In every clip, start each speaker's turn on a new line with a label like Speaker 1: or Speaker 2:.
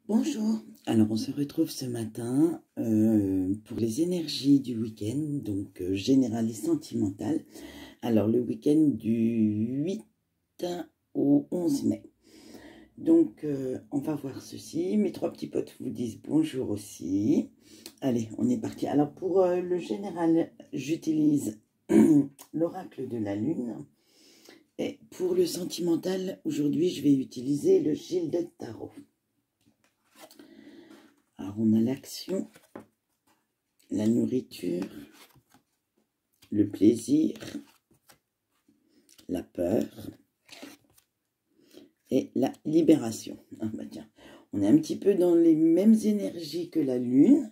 Speaker 1: Bonjour, alors on se retrouve ce matin pour les énergies du week-end, donc générales et sentimentales. Alors le week-end du 8 au 11 mai. Donc on va voir ceci, mes trois petits potes vous disent bonjour aussi. Allez, on est parti. Alors pour le général, j'utilise l'oracle de la lune. Et pour le sentimental, aujourd'hui je vais utiliser le Gilded Tarot. Alors, on a l'action, la nourriture, le plaisir, la peur et la libération. Ah bah tiens, on est un petit peu dans les mêmes énergies que la lune.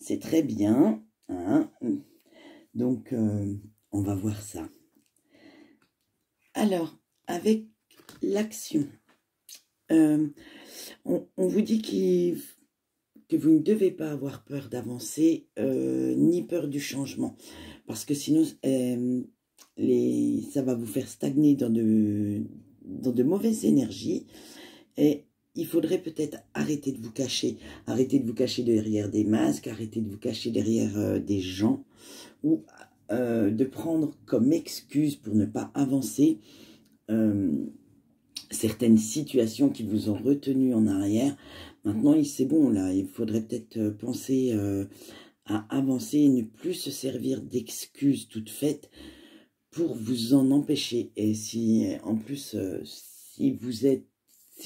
Speaker 1: C'est très bien. Hein, donc, on va voir ça. Alors, avec l'action, on vous dit que vous ne devez pas avoir peur d'avancer, ni peur du changement, parce que sinon ça va vous faire stagner dans de mauvaises énergies, et il faudrait peut-être arrêter de vous cacher derrière des masques, arrêter de vous cacher derrière des gens, ou de prendre comme excuse pour ne pas avancer certaines situations qui vous ont retenu en arrière. Maintenant, c'est bon, là, il faudrait peut-être penser à avancer et ne plus se servir d'excuses toutes faites pour vous en empêcher. Et si, en plus, si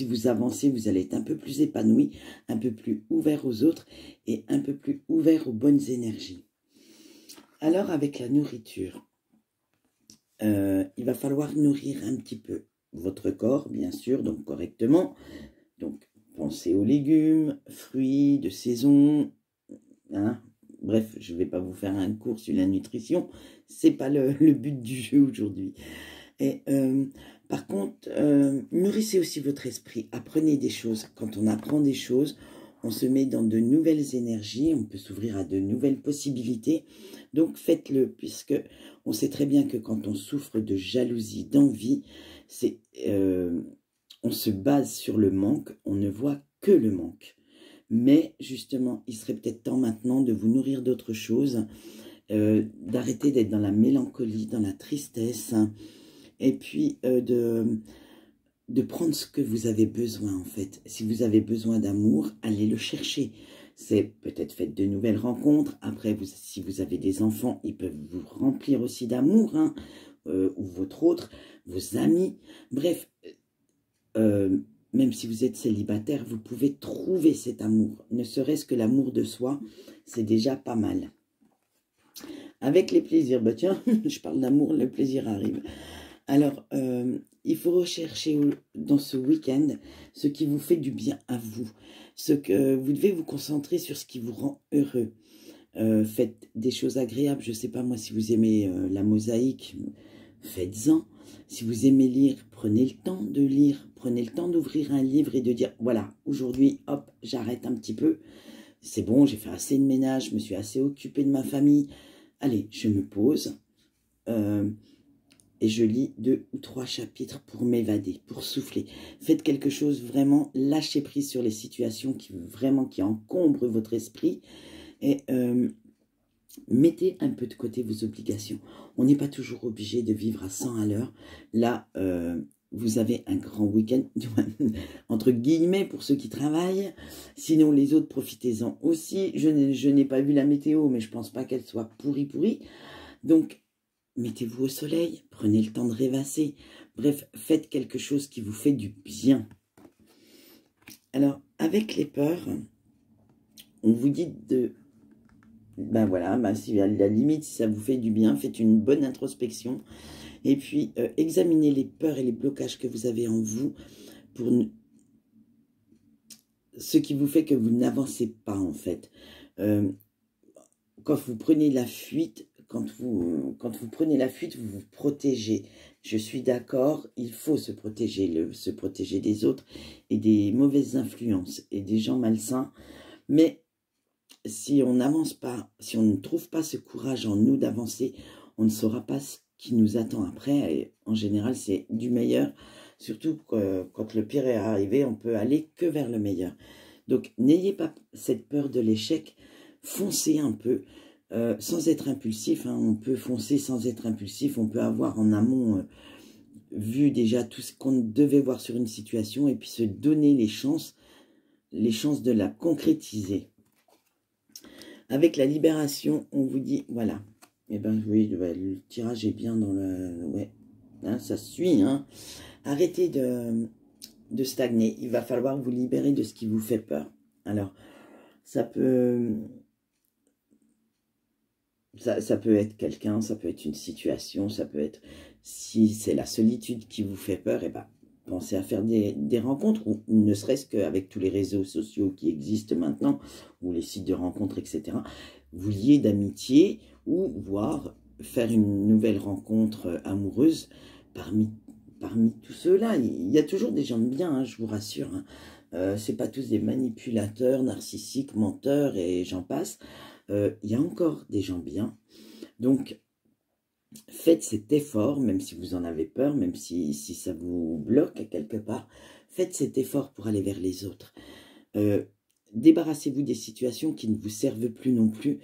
Speaker 1: vous avancez, vous allez être un peu plus épanoui, un peu plus ouvert aux autres et un peu plus ouvert aux bonnes énergies. Alors, avec la nourriture, il va falloir nourrir un petit peu votre corps, bien sûr, donc correctement. Donc, pensez aux légumes, fruits de saison. Hein. Bref, je ne vais pas vous faire un cours sur la nutrition. Ce n'est pas le but du jeu aujourd'hui. Et par contre, nourrissez aussi votre esprit. Apprenez des choses. Quand on apprend des choses, on se met dans de nouvelles énergies. On peut s'ouvrir à de nouvelles possibilités. Donc, faites-le, puisque on sait très bien que quand on souffre de jalousie, d'envie, on se base sur le manque, on ne voit que le manque. Mais justement, il serait peut-être temps maintenant de vous nourrir d'autres choses, d'arrêter d'être dans la mélancolie, dans la tristesse, et puis de prendre ce que vous avez besoin en fait. Si vous avez besoin d'amour, allez le chercher. C'est peut-être faites de nouvelles rencontres. Après, si vous avez des enfants, ils peuvent vous remplir aussi d'amour, hein, ou vos amis. Bref, même si vous êtes célibataire, vous pouvez trouver cet amour. Ne serait-ce que l'amour de soi, c'est déjà pas mal. Avec les plaisirs, bah tiens, je parle d'amour, le plaisir arrive. Alors, il faut rechercher dans ce week-end ce qui vous fait du bien à vous. Vous devez vous concentrer sur ce qui vous rend heureux. Faites des choses agréables. Je ne sais pas moi si vous aimez la mosaïque, faites-en. Si vous aimez lire, prenez le temps de lire. Prenez le temps d'ouvrir un livre et de dire, voilà, aujourd'hui, hop, j'arrête un petit peu. C'est bon, j'ai fait assez de ménage, je me suis assez occupée de ma famille. Allez, je me pose et je lis 2 ou 3 chapitres pour m'évader, pour souffler. Faites quelque chose vraiment, lâchez prise sur les situations qui encombrent votre esprit et mettez un peu de côté vos obligations. On n'est pas toujours obligé de vivre à 100 à l'heure. Là, vous avez un grand week-end, entre guillemets, pour ceux qui travaillent. Sinon, les autres, profitez-en aussi. Je n'ai pas vu la météo, mais je ne pense pas qu'elle soit pourrie. Donc, mettez-vous au soleil, prenez le temps de rêvasser. Bref, faites quelque chose qui vous fait du bien. Alors, avec les peurs, on vous dit de... Ben voilà, si à la limite, si ça vous fait du bien, faites une bonne introspection. Et puis, examinez les peurs et les blocages que vous avez en vous pour ce qui vous fait que vous n'avancez pas, en fait. Quand vous prenez la fuite, quand vous prenez la fuite, vous vous protégez. Je suis d'accord, il faut se protéger des autres et des mauvaises influences et des gens malsains. Mais si on n'avance pas, si on ne trouve pas ce courage en nous d'avancer, on ne saura pas ce qui nous attend après. Et en général, c'est du meilleur. Surtout que quand le pire est arrivé, on peut aller que vers le meilleur. Donc, n'ayez pas cette peur de l'échec. Foncez un peu, sans être impulsif. Hein. On peut foncer sans être impulsif. On peut avoir en amont vu déjà tout ce qu'on devait voir sur une situation et puis se donner les chances de la concrétiser. Avec la libération, on vous dit, voilà. Eh bien, oui, le tirage est bien dans le... Ouais, hein, ça suit. Hein. Arrêtez de stagner. Il va falloir vous libérer de ce qui vous fait peur. Alors, ça peut être quelqu'un, ça peut être une situation, ça peut être... Si c'est la solitude qui vous fait peur, eh ben, pensez à faire des rencontres, ou ne serait-ce qu'avec tous les réseaux sociaux qui existent maintenant, ou les sites de rencontres, etc., vous liez d'amitié, ou voire faire une nouvelle rencontre amoureuse parmi tous ceux-là. Il y a toujours des gens de bien, hein, je vous rassure. Hein. C'est pas tous des manipulateurs, narcissiques, menteurs, et j'en passe. Il y a encore des gens bien. Donc, faites cet effort, même si vous en avez peur, même si ça vous bloque quelque part, faites cet effort pour aller vers les autres. Débarrassez-vous des situations qui ne vous servent plus non plus.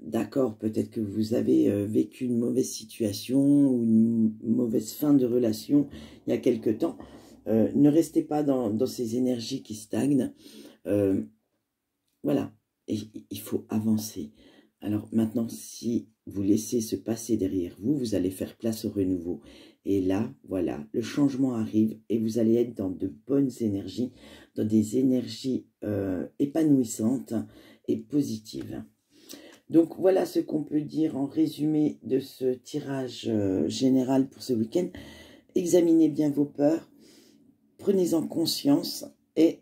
Speaker 1: D'accord, peut-être que vous avez vécu une mauvaise situation ou une mauvaise fin de relation il y a quelque temps. Ne restez pas dans ces énergies qui stagnent. Voilà, et il faut avancer. Alors maintenant, si vous laissez se passer derrière vous, vous allez faire place au renouveau. Et là, voilà, le changement arrive et vous allez être dans de bonnes énergies, dans des énergies épanouissantes et positives. Donc voilà ce qu'on peut dire en résumé de ce tirage général pour ce week-end. Examinez bien vos peurs, prenez-en conscience et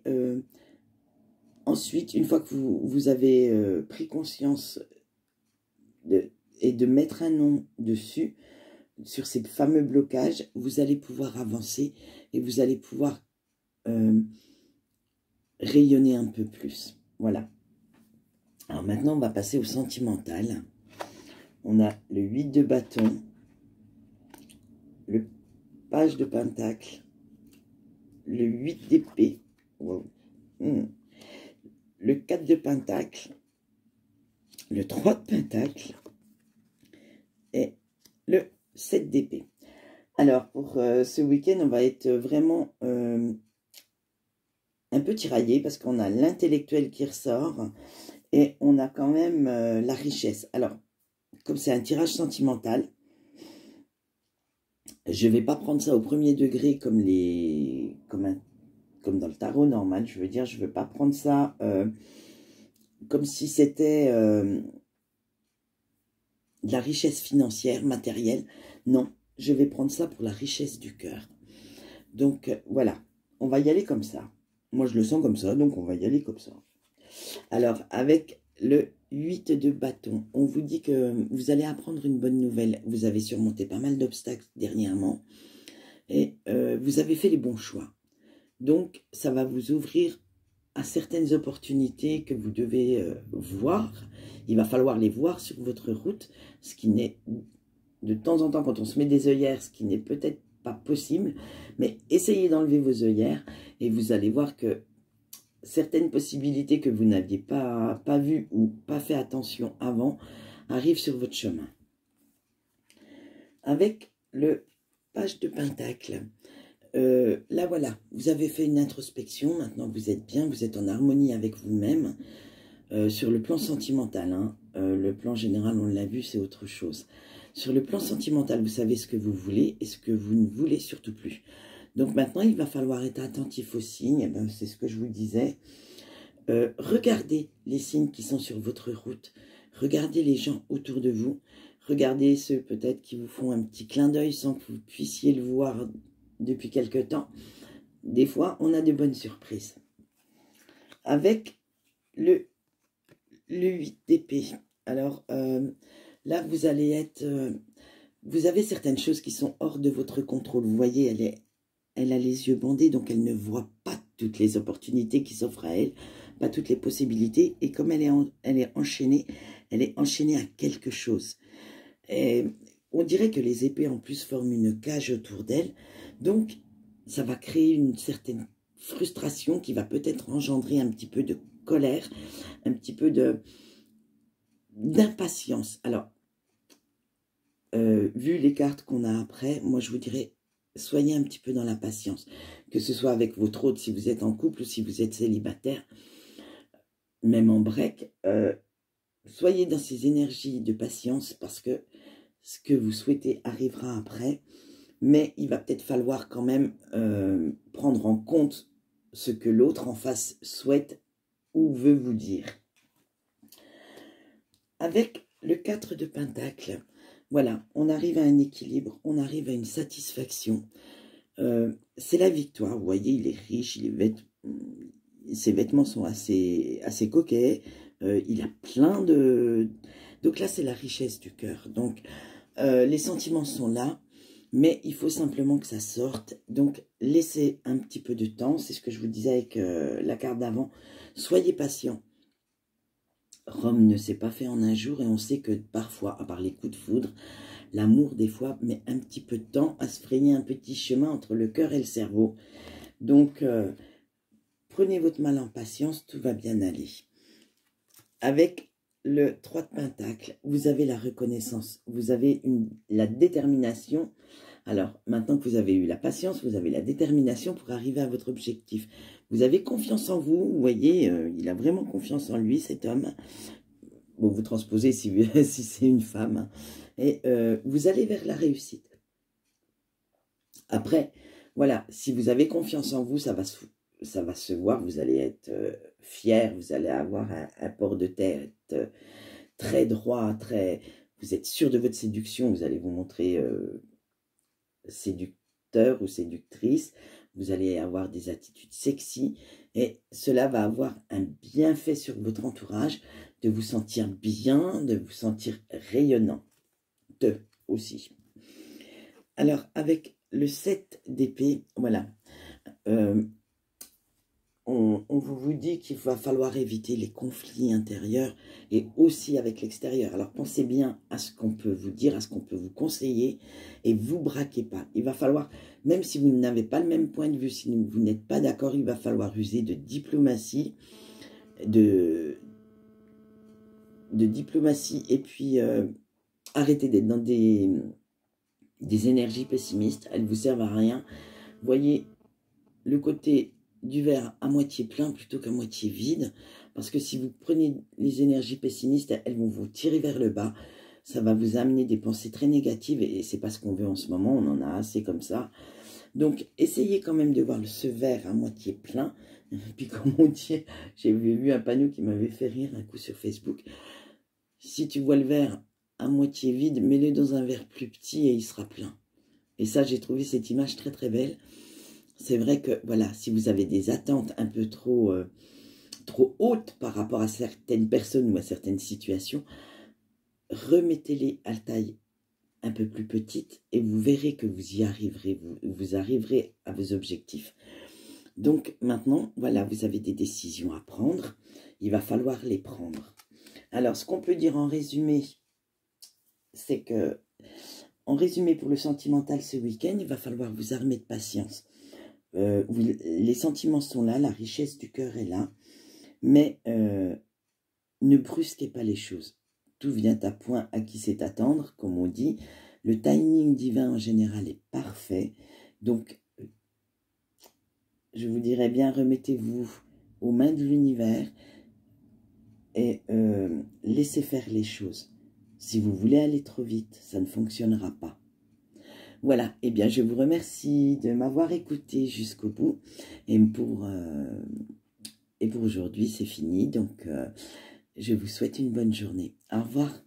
Speaker 1: ensuite, une fois que vous avez pris conscience et de mettre un nom dessus, sur ces fameux blocages, vous allez pouvoir avancer et vous allez pouvoir rayonner un peu plus. Voilà. Alors maintenant, on va passer au sentimental. On a le 8 de bâton, le page de pentacle, le 8 d'épée, wow. Le 4 de pentacle, le 3 de pentacle et le 7 d'épée. Alors, pour ce week-end, on va être vraiment un peu tiraillé parce qu'on a l'intellectuel qui ressort et on a quand même la richesse. Alors, comme c'est un tirage sentimental, je ne vais pas prendre ça au premier degré comme dans le tarot normal. Je veux dire, je ne veux pas prendre ça comme si c'était de la richesse financière, matérielle. Non, je vais prendre ça pour la richesse du cœur. Donc, voilà, on va y aller comme ça. Moi, je le sens comme ça, donc on va y aller comme ça. Alors, avec le 8 de bâton, on vous dit que vous allez apprendre une bonne nouvelle. Vous avez surmonté pas mal d'obstacles dernièrement et vous avez fait les bons choix. Donc, ça va vous ouvrir à certaines opportunités que vous devez voir. Il va falloir les voir sur votre route, ce qui n'est de temps en temps, quand on se met des œillères, ce qui n'est peut-être pas possible, mais essayez d'enlever vos œillères et vous allez voir que certaines possibilités que vous n'aviez pas vues ou pas fait attention avant arrivent sur votre chemin. Avec le page de pentacle, là voilà, vous avez fait une introspection, maintenant vous êtes bien, vous êtes en harmonie avec vous-même, sur le plan sentimental, hein, le plan général on l'a vu, c'est autre chose. Sur le plan sentimental, vous savez ce que vous voulez et ce que vous ne voulez surtout plus. Donc maintenant, il va falloir être attentif aux signes, eh ben, c'est ce que je vous disais. Regardez les signes qui sont sur votre route, regardez les gens autour de vous, regardez ceux peut-être qui vous font un petit clin d'œil sans que vous puissiez le voir depuis quelque temps. Des fois, on a de bonnes surprises. Avec le 8 d'épée, alors là, vous allez être... vous avez certaines choses qui sont hors de votre contrôle. Vous voyez, elle a les yeux bandés, donc elle ne voit pas toutes les opportunités qui s'offrent à elle, pas toutes les possibilités. Et comme elle est enchaînée à quelque chose. Et on dirait que les épées en plus forment une cage autour d'elle. Donc, ça va créer une certaine frustration qui va peut-être engendrer un petit peu de colère, un petit peu d'impatience. Alors, vu les cartes qu'on a après, moi je vous dirais, soyez un petit peu dans la patience. Que ce soit avec votre hôte, si vous êtes en couple ou si vous êtes célibataire, même en break, soyez dans ces énergies de patience parce que ce que vous souhaitez arrivera après. Mais il va peut-être falloir quand même prendre en compte ce que l'autre en face souhaite ou veut vous dire. Avec le 4 de Pentacle, voilà, on arrive à un équilibre, on arrive à une satisfaction. C'est la victoire, vous voyez, il est riche, ses vêtements sont assez coquets, il a plein de... Donc là, c'est la richesse du cœur. Donc, les sentiments sont là, mais il faut simplement que ça sorte. Donc, laissez un petit peu de temps, c'est ce que je vous disais avec la carte d'avant. Soyez patient. Rome ne s'est pas fait en un jour et on sait que parfois, à part les coups de foudre, l'amour des fois met un petit peu de temps à se frayer un petit chemin entre le cœur et le cerveau. Donc, prenez votre mal en patience, tout va bien aller. Avec le 3 de Pentacle, vous avez la reconnaissance, vous avez la détermination. Alors, maintenant que vous avez eu la patience, vous avez la détermination pour arriver à votre objectif. Vous avez confiance en vous, vous voyez, il a vraiment confiance en lui, cet homme. Bon, vous transposez si, si c'est une femme. Hein. Et vous allez vers la réussite. Après, voilà, si vous avez confiance en vous, ça va se voir, vous allez être fier, vous allez avoir un port de tête très droit, vous êtes sûr de votre séduction, vous allez vous montrer séducteur ou séductrice, vous allez avoir des attitudes sexy et cela va avoir un bienfait sur votre entourage, de vous sentir bien, de vous sentir rayonnant aussi. Alors, avec le 7 d'épée, voilà, on vous dit qu'il va falloir éviter les conflits intérieurs et aussi avec l'extérieur. Alors, pensez bien à ce qu'on peut vous dire, à ce qu'on peut vous conseiller et vous braquez pas. Il va falloir, même si vous n'avez pas le même point de vue, si vous n'êtes pas d'accord, il va falloir user de diplomatie, de diplomatie et puis arrêtez d'être dans des énergies pessimistes. Elles ne vous servent à rien. Voyez le côté du verre à moitié plein plutôt qu'à moitié vide, parce que si vous prenez les énergies pessimistes, elles vont vous tirer vers le bas, ça va vous amener des pensées très négatives et c'est pas ce qu'on veut en ce moment, on en a assez comme ça. Donc essayez quand même de voir ce verre à moitié plein. Et puis comme on dit, j'ai vu un panneau qui m'avait fait rire un coup sur Facebook, si tu vois le verre à moitié vide, mets-le dans un verre plus petit et il sera plein. Et ça, j'ai trouvé cette image très très belle. C'est vrai que, voilà, si vous avez des attentes un peu trop hautes par rapport à certaines personnes ou à certaines situations, remettez-les à taille un peu plus petite et vous verrez que vous y arriverez, vous arriverez à vos objectifs. Donc maintenant, voilà, vous avez des décisions à prendre, il va falloir les prendre. Alors, ce qu'on peut dire en résumé, c'est que, en résumé pour le sentimental ce week-end, il va falloir vous armer de patience. Les sentiments sont là, la richesse du cœur est là, mais ne brusquez pas les choses. Tout vient à point à qui sait attendre, comme on dit. Le timing divin en général est parfait. Donc, je vous dirais bien, remettez-vous aux mains de l'univers et laissez faire les choses. Si vous voulez aller trop vite, ça ne fonctionnera pas. Voilà, eh bien je vous remercie de m'avoir écouté jusqu'au bout. Et pour aujourd'hui, c'est fini. Donc, je vous souhaite une bonne journée. Au revoir.